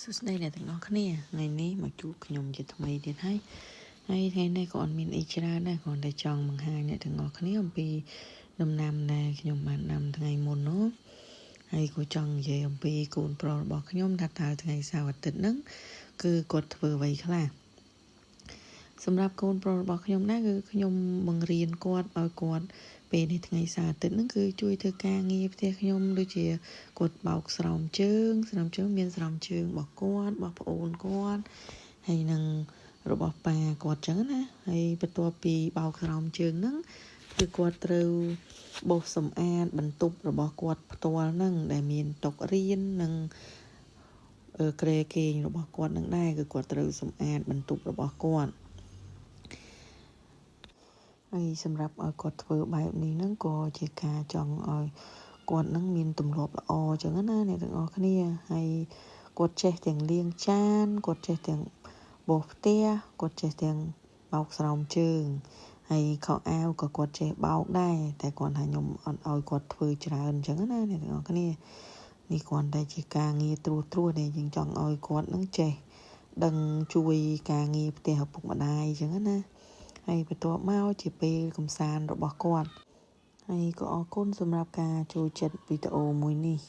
សួស្តីអ្នកទាំងអស់គ្នាថ្ងៃនេះមកជួបខ្ញុំជាថ្មីទៀតហើយថ្ងៃនេះក៏អត់មានអីច្រើនដែរគ្រាន់តែចង់បង្ហាញអ្នកទាំងអស់គ្នាអំពីដំណាំដែលខ្ញុំបានដាំថ្ងៃមុននោះហើយក៏ចង់និយាយអំពីកូនប្រុសរបស់ខ្ញុំថាតើថ្ងៃសៅរ៍អាទិត្យហ្នឹងគឺគាត់ធ្វើអ្វីខ្លះសម្រាប់កូនប្រុសរបស់ខ្ញុំដែរគឺខ្ញុំបង្រៀនគាត់ឲ្យគាត់ពេលនេះថ្ងៃសៅរ៍អាទិត្យហ្នឹងគឺជួយធ្វើការងារផ្ទះខ្ញុំដូចជាគាត់បោកស្រោមជើងមានស្រោមជើងរបស់គាត់របស់ប្អូនគាត់ហើយនឹងរបស់ប៉ាគាត់ចឹងណាហើយបន្ទាប់ពីបោកស្រោមជើងហ្នឹងគឺគាត់ត្រូវបោសសម្អាតបន្ទប់របស់គាត់ផ្ទាល់ហ្នឹងដែលមានតុរៀននិងក្រែគេងរបស់គាត់នឹងដែរគឺគាត់ត្រូវសម្អាតបន្ទប់របស់គាត់ហើយសម្រាប់ឲ្យគាត់ធ្វើបែបនេះហ្នឹងក៏ជាការចង់ឲ្យគាត់នឹងមានទម្លាប់ល្អចឹងណាអ្នកទាំងអស់គ្នាហើយគាត់ចេះទាំងលាងចានគាត់ចេះទាំងបោសផ្ទះគាត់ចេះទាំងបោកស្រោមជើងហើយខោអាវក៏គាត់ចេះបោកដែរតែគាត់ថាខ្ញុំអត់ឲ្យគាត់ធ្វើច្រើនអញ្ចឹងណាអ្នកទាំងអស់គ្នានេះគ្រាន់តែជាការងារត្រួសដែលយើងចង់ឲ្យគាត់នឹងចេះដឹងជួយការងារផ្ទះឪពុកម្ដាយអញ្ចឹងណាហើយបន្ទាប់មកជាពេលកម្សាន្តរបស់គាត់ហើយក៏អរគុណសម្រាប់ការចូលចិត្តវីដេអូមួយនេះ